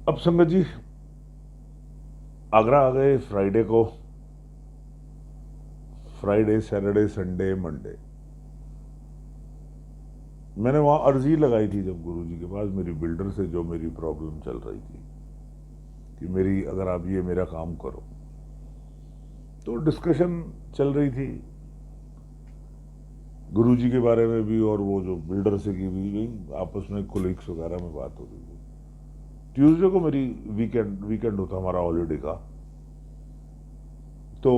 अब संगत जी आगरा आ गए फ्राइडे को। फ्राइडे, सैटरडे, संडे, मंडे मैंने वहां अर्जी लगाई थी जब गुरुजी के पास मेरी बिल्डर से, जो मेरी प्रॉब्लम चल रही थी कि मेरी अगर आप ये मेरा काम करो। तो डिस्कशन चल रही थी गुरुजी के बारे में भी और वो जो बिल्डर से की भी, आपस में कोलिग्स वगैरह में बात हो रही थी। ट्यूसडे को मेरी वीकेंड होता हमारा हॉलीडे का। तो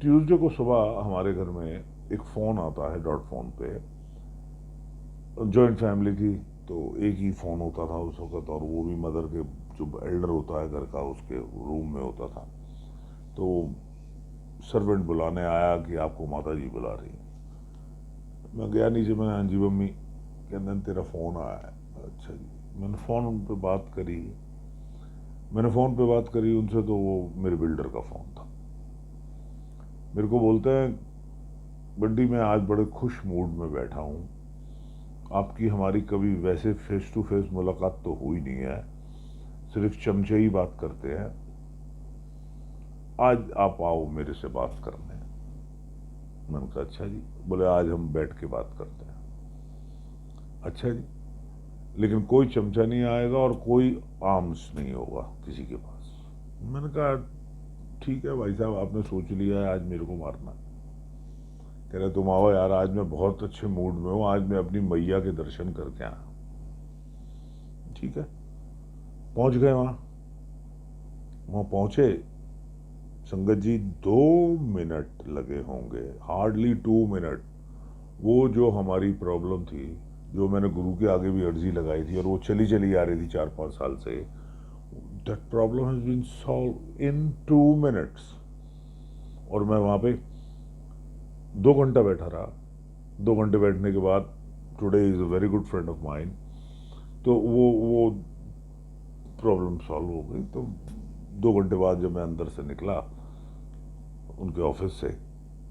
ट्यूसडे को सुबह हमारे घर में एक फोन आता है डॉट फोन पे। जॉइंट फैमिली थी तो एक ही फोन होता था उस वक्त, और वो भी मदर के जो एल्डर होता है घर का उसके रूम में होता था। तो सर्वेंट बुलाने आया कि आपको माता जी बुला रही हैं। मैं गया नीचे, मैं हाँ जी मम्मी, कहते तेरा फ़ोन आया है। अच्छा जी। मैंने फ़ोन पे बात करी, उनसे, तो वो मेरे बिल्डर का फ़ोन था। मेरे को बोलते हैं बड्डी मैं आज बड़े खुश मूड में बैठा हूँ, आपकी हमारी कभी वैसे फेस टू फेस मुलाकात तो हुई नहीं है, सिर्फ चमचे ही बात करते हैं, आज आप आओ मेरे से बात करने। मैंने कहा अच्छा जी। बोले आज हम बैठ के बात करते हैं। अच्छा जी, लेकिन कोई चमचा नहीं आएगा और कोई आर्म्स नहीं होगा किसी के पास। मैंने कहा ठीक है भाई साहब, आपने सोच लिया है आज मेरे को मारना। कह रहे तुम आओ यार, आज मैं बहुत अच्छे मूड में हूं, आज मैं अपनी मैया के दर्शन करके आया। ठीक है, पहुंच गए वहां पहुंचे संगत जी, 2 मिनट लगे होंगे, हार्डली 2 मिनट। वो जो हमारी प्रॉब्लम थी, जो मैंने गुरु के आगे भी अर्जी लगाई थी और वो चली चली आ रही थी 4-5 साल से, that problem has been solve in 2 minutes. और मैं वहां पे 2 घंटा बैठा रहा। 2 घंटे बैठने के बाद, today is a very good friend of mine, तो वो प्रॉब्लम सॉल्व हो गई। तो 2 घंटे बाद जब मैं अंदर से निकला उनके ऑफिस से,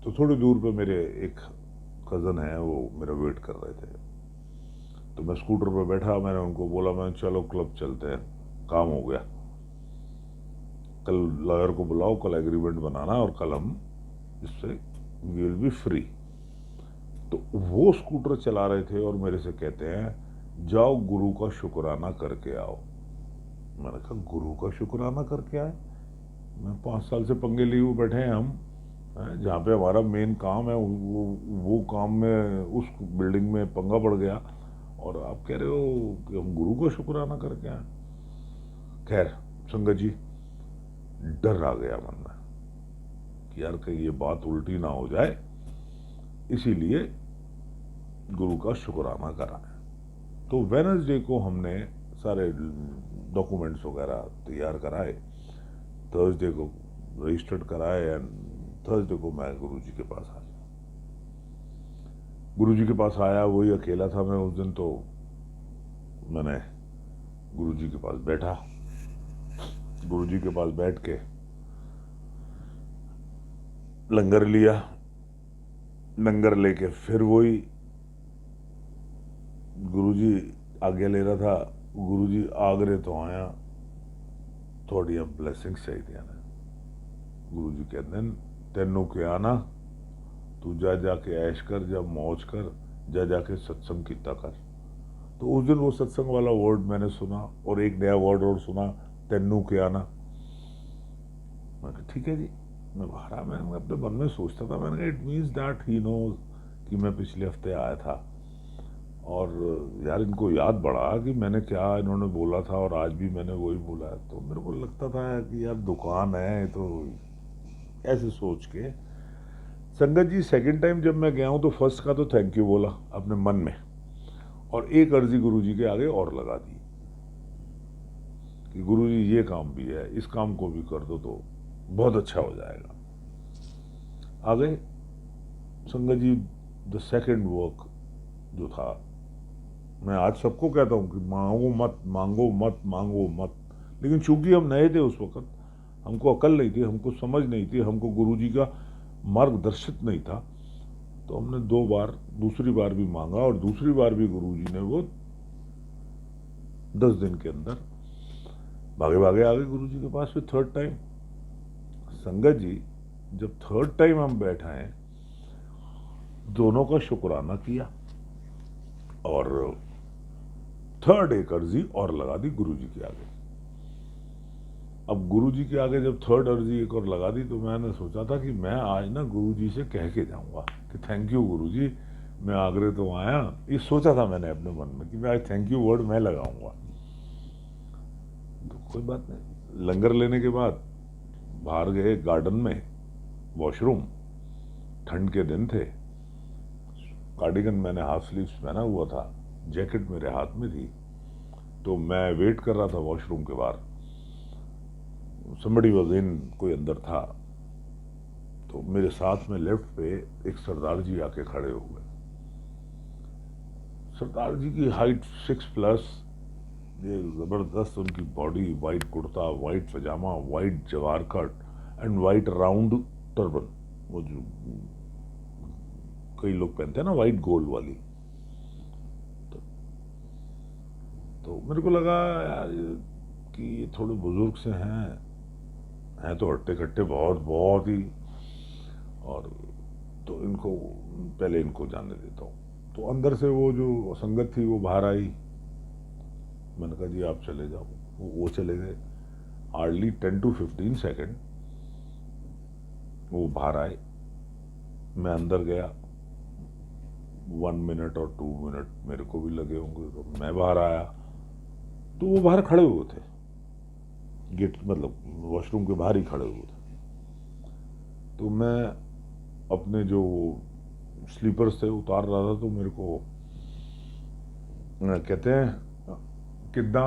तो थोड़ी दूर पे मेरे एक कज़न है, वो मेरा वेट कर रहे थे। तो मैं स्कूटर पे बैठा, मैंने उनको बोला मैं चलो क्लब चलते हैं, काम हो गया, कल लॉयर को बुलाओ, कल एग्रीमेंट बनाना और कल हम इससे वी विल बी फ्री। तो वो स्कूटर चला रहे थे और मेरे से कहते हैं जाओ गुरु का शुक्राना करके आओ। मैंने कहा गुरु का शुक्राना करके आए? मैं 5 साल से पंगे लिए हुए बैठे हैं हम, जहाँ पे हमारा मेन काम है वो काम में उस बिल्डिंग में पंगा पड़ गया, और आप कह रहे हो कि हम गुरु का शुक्राना करके आए। खैर संगत जी, डर आ गया मन में कि यार कहीं ये बात उल्टी ना हो जाए, इसीलिए गुरु का शुक्राना कराएं। तो वेडनेसडे को हमने सारे डॉक्यूमेंट्स वगैरह तैयार कराए, थर्सडे को रजिस्टर्ड कराए, एंड थर्सडे को मैं गुरुजी के पास आया। गुरुजी के पास आया, वही अकेला था मैं उस दिन। तो मैंने गुरुजी के पास बैठा, गुरुजी के पास बैठ के लंगर लिया। लंगर लेके फिर वही गुरुजी आगे ले रहा था, गुरुजी आगरे तो आया, थोड़िया ब्लेसिंग्स चाहिए ने। गुरुजी कहते हैं तेनों के आना, तू जा जाके ऐश कर, जा मौज कर, जा जाके सत्संग किया कर। तो उस दिन वो सत्संग वाला वर्ड मैंने सुना, और एक नया वर्ड और सुना, तेनू के आना। मैं कहा ठीक है जी। मैं बाहर आ, मैं अपने मन में सोचता था, मैंने कहा it means that he knows कि मैं पिछले हफ्ते आया था, और यार इनको याद पड़ा कि मैंने क्या इन्होंने बोला था, और आज भी मैंने वही बोला है। तो मेरे को लगता था कि यार दुकान है, तो ऐसे सोच के संगत जी सेकंड टाइम जब मैं गया हूं तो फर्स्ट का तो थैंक यू बोला अपने मन में, और एक अर्जी गुरुजी के आगे और लगा दी कि गुरुजी ये काम भी है, इस काम को भी कर दो तो बहुत अच्छा हो जाएगा। आगे संगत जी द सेकंड वर्क जो था, मैं आज सबको कहता हूं कि मांगो मत, मांगो मत, मांगो मत, लेकिन चूंकि हम नए थे उस वक्त, हमको अकल नहीं थी, हमको समझ नहीं थी, हमको गुरुजी का मार्गदर्शित नहीं था, तो हमने 2 बार, दूसरी बार भी मांगा, और दूसरी बार भी गुरुजी ने वो 10 दिन के अंदर भागे भागे आ गए गुरु जी के पास फिर थर्ड टाइम। संगत जी जब थर्ड टाइम हम बैठे हैं, दोनों का शुक्राना किया और थर्ड एक अर्जी और लगा दी गुरु जी के आगे। अब गुरु जी के आगे जब थर्ड अर्जी एक और लगा दी, तो मैंने सोचा था कि मैं आज ना गुरु जी से कह के जाऊंगा कि थैंक यू गुरु जी, मैं आगरे तो आया। ये सोचा था मैंने अपने मन में कि मैं आज थैंक यू वर्ड मैं लगाऊंगा। तो कोई बात नहीं, लंगर लेने के बाद बाहर गए गार्डन में, वॉशरूम, ठंड के दिन थे, कार्डिगन मैंने हाफ स्लीव्स पहना हुआ था, जैकेट मेरे हाथ में थी, तो मैं वेट कर रहा था वॉशरूम के बाहर। somebody was in, कोई अंदर था, तो मेरे साथ में लेफ्ट पे एक सरदार जी आके खड़े हो गए। सरदार जी की हाइट 6+, ये जबरदस्त उनकी बॉडी, वाइट कुर्ता, वाइट पजामा, वाइट जवार cut and white round turban, वो जो कई लोग पहनते हैं ना वाइट गोल वाली। तो मेरे को लगा यार कि ये थोड़े बुजुर्ग से हैं तो हट्टे कट्टे बहुत बहुत ही, और तो इनको पहले इनको जाने देता हूँ। तो अंदर से वो जो संगत थी वो बाहर आई। मैंने कहा जी आप चले जाओ, वो चले गए। हार्डली 10 to 15 सेकेंड वो बाहर आए, मैं अंदर गया। 1 मिनट और 2 मिनट मेरे को भी लगे होंगे, तो मैं बाहर आया तो वो बाहर खड़े हुए थे, गेट मतलब वॉशरूम के बाहर ही खड़े हुए थे। तो मैं अपने जो स्लीपर्स थे उतार रहा था, तो मेरे को कहते हैं किद्दा,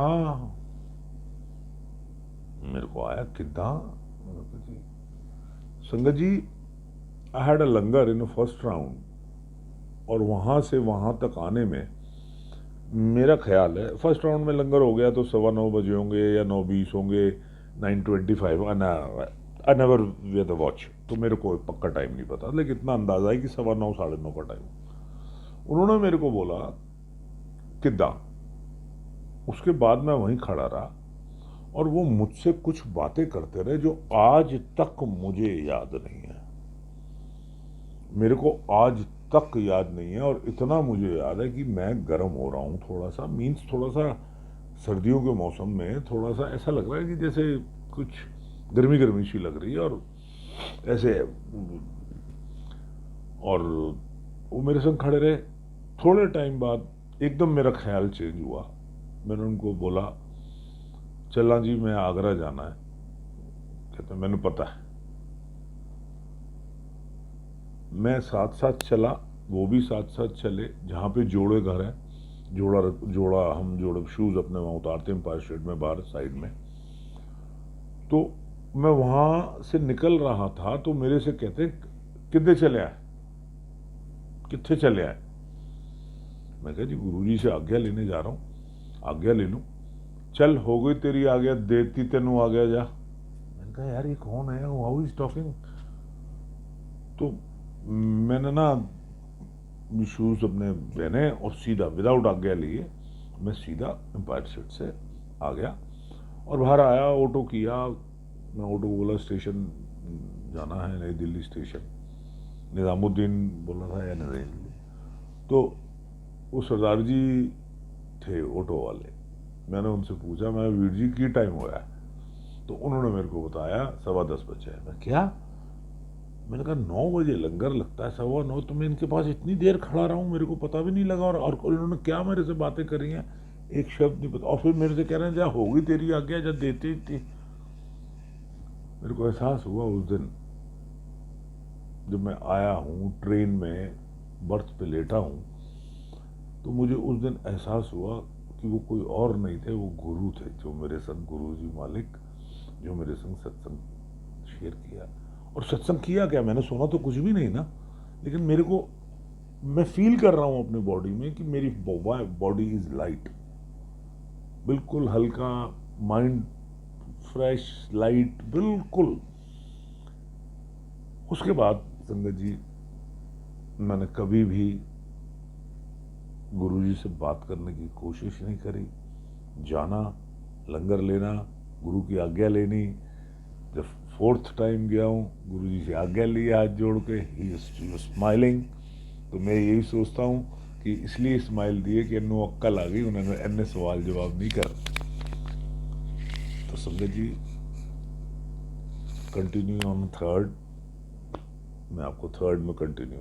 मेरे को आया किद्दा। Sangat ji I had a langar in first round, और वहां से वहां तक आने में मेरा ख्याल है फर्स्ट राउंड में लंगर हो गया तो 9:15 बजे होंगे या 9:20 होंगे, 9:25। I never wear the watch, तो मेरे को पक्का टाइम नहीं पता, लेकिन इतना अंदाजा है कि 9:15 9:30 का टाइम। उन्होंने मेरे को बोला किद्दा, उसके बाद मैं वहीं खड़ा रहा और वो मुझसे कुछ बातें करते रहे जो आज तक मुझे याद नहीं है, मेरे को आज तक याद नहीं है। और इतना मुझे याद है कि मैं गर्म हो रहा हूँ थोड़ा सा, मीन्स थोड़ा सा सर्दियों के मौसम में थोड़ा सा ऐसा लग रहा है कि जैसे कुछ गर्मी गर्मी सी लग रही है, और ऐसे। और वो मेरे संग खड़े रहे। थोड़े टाइम बाद एकदम मेरा ख्याल चेंज हुआ। मैंने उनको बोला चला जी मैं आगरा जाना है। कहते मैंने पता है। मैं साथ साथ चला, वो भी साथ साथ चले, जहाँ पे जोड़े घर है, हम जोड़े शूज अपने वहाँ उतारते हैं एम्पायर स्टेट में बाहर साइड में। तो मैं वहाँ से निकल रहा था तो मेरे से कहते कितने चले आए, कितने चले आए। मैं कहा जी गुरुजी से आज्ञा लेने जा रहा हूँ, आज्ञा ले लूँ। चल हो गई तेरी आज्ञा, देती तेनू आ गया जा। मैंने कहा यार ये कौन है, हाउ इज टॉकिंग। तो मैंने ना शूज अपने पहने और सीधा विदाउट आज्ञा लिए मैं सीधा एम्पायर स्टेट से आ गया और बाहर आया। ऑटो किया, मैं ऑटो को बोला स्टेशन जाना है, नई दिल्ली स्टेशन, निजामुद्दीन बोला था या नई दिल्ली। तो वो सरदार जी थे ऑटो वाले, मैंने उनसे पूछा मैं वीर जी की टाइम हुआ है, तो उन्होंने मेरे को बताया 10:15 बजे। मैं क्या, मैंने कहा 9 बजे लंगर लगता है, 9:15, तो मैं इनके पास इतनी देर खड़ा रहा हूँ, मेरे को पता भी नहीं लगा। और इन्होंने क्या मेरे से बातें करी हैं, एक शब्द नहीं पता। और फिर मेरे से कह रहे हैं जा होगी तेरी आज्ञा, जब देते थी। मेरे को एहसास हुआ उस दिन जब मैं आया हूँ ट्रेन में, बर्थ पे लेटा हूँ, तो मुझे उस दिन एहसास हुआ कि वो कोई और नहीं थे, वो गुरु थे, जो मेरे संग, गुरु जी मालिक, जो मेरे संग सत्संग शेयर किया। और सत्संग किया क्या, मैंने सुना तो कुछ भी नहीं ना, लेकिन मेरे को, मैं फील कर रहा हूं अपनी बॉडी में कि मेरी बॉडी इज लाइट, बिल्कुल हल्का, माइंड फ्रेश, लाइट, बिल्कुल। उसके बाद संगत जी मैंने कभी भी गुरुजी से बात करने की कोशिश नहीं करी, जाना, लंगर लेना, गुरु की आज्ञा लेनी। जब 4th टाइम गया हूँ, गुरु जी से आज्ञा ली हाथ जोड़ के, ही इज स्माइलिंग। तो मैं यही सोचता हूँ कि इसलिए स्माइल दिए कि इन्हों अक्कल आ गई, उन्होंने अन्य सवाल जवाब नहीं कर। तो संगत जी, कंटिन्यू ऑन 3rd, मैं आपको 3rd में कंटिन्यू